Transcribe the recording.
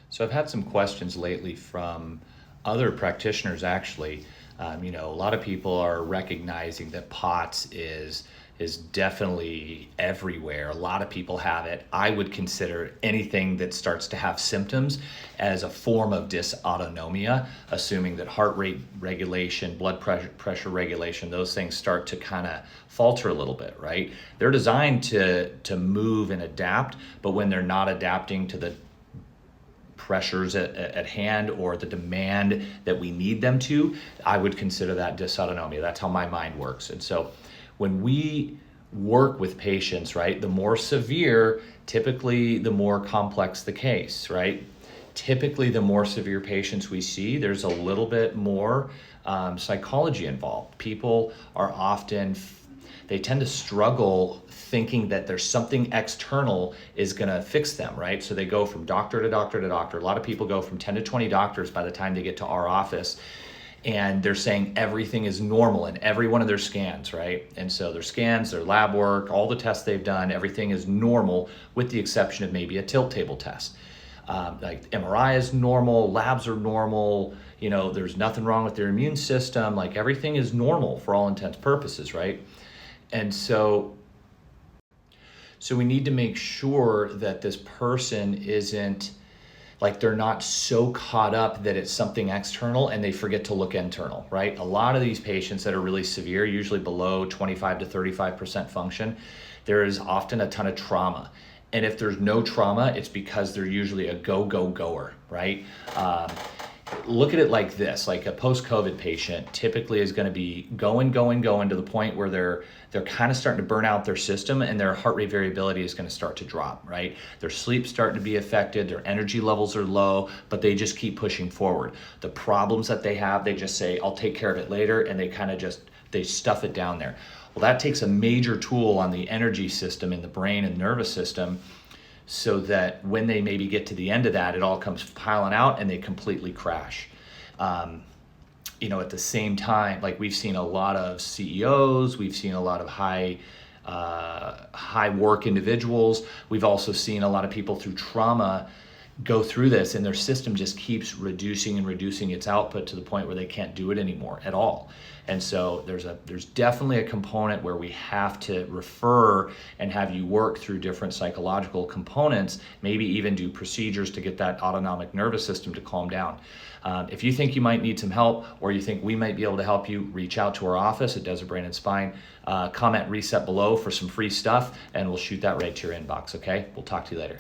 So I've had some questions lately from other practitioners actually. A lot of people are recognizing that POTS is definitely everywhere. A lot of people have it. I would consider anything that starts to have symptoms as a form of dysautonomia, assuming that heart rate regulation, blood pressure regulation, those things start to kind of falter a little bit, right? They're designed to move and adapt, but when they're not adapting to the pressures at hand or the demand that we need them to, I would consider that dysautonomia. That's how my mind works. And so when we work with patients, right, the more severe, typically the more complex the case, right? Typically the more severe patients we see, there's a little bit more psychology involved. People are often they tend to struggle thinking that there's something external is going to fix them, right? So they go from doctor to doctor to doctor. A lot of people go from 10 to 20 doctors by the time they get to our office, and they're saying everything is normal in every one of their scans, right? And so their scans, their lab work, all the tests they've done, everything is normal with the exception of maybe a tilt table test. Like MRI is normal, labs are normal, there's nothing wrong with their immune system, like everything is normal for all intents and purposes, right? And so we need to make sure that this person isn't, like they're not so caught up that it's something external and they forget to look internal, right? A lot of these patients that are really severe, usually below 25 to 35% function, there is often a ton of trauma. And if there's no trauma, it's because they're usually a goer, right? Look at it like this, like a post-COVID patient typically is going to be going to the point where they're kind of starting to burn out their system and their heart rate variability is going to start to drop, right? Their sleep's starting to be affected, their energy levels are low, but they just keep pushing forward. The problems that they have, they just say, I'll take care of it later, and they kind of they stuff it down there. Well, that takes a major tool on the energy system in the brain and nervous system, so that when they maybe get to the end of that, it all comes piling out and they completely crash. At the same time, like we've seen a lot of CEOs, we've seen a lot of high work individuals. We've also seen a lot of people through trauma go through this, and their system just keeps reducing its output to the point where they can't do it anymore at all. And so there's definitely a component where we have to refer and have you work through different psychological components, maybe even do procedures to get that autonomic nervous system to calm down. If you think you might need some help, or you think we might be able to help you, reach out to our office at Desert Brain and Spine. Comment reset below for some free stuff, and we'll shoot that right to your inbox, okay? We'll talk to you later.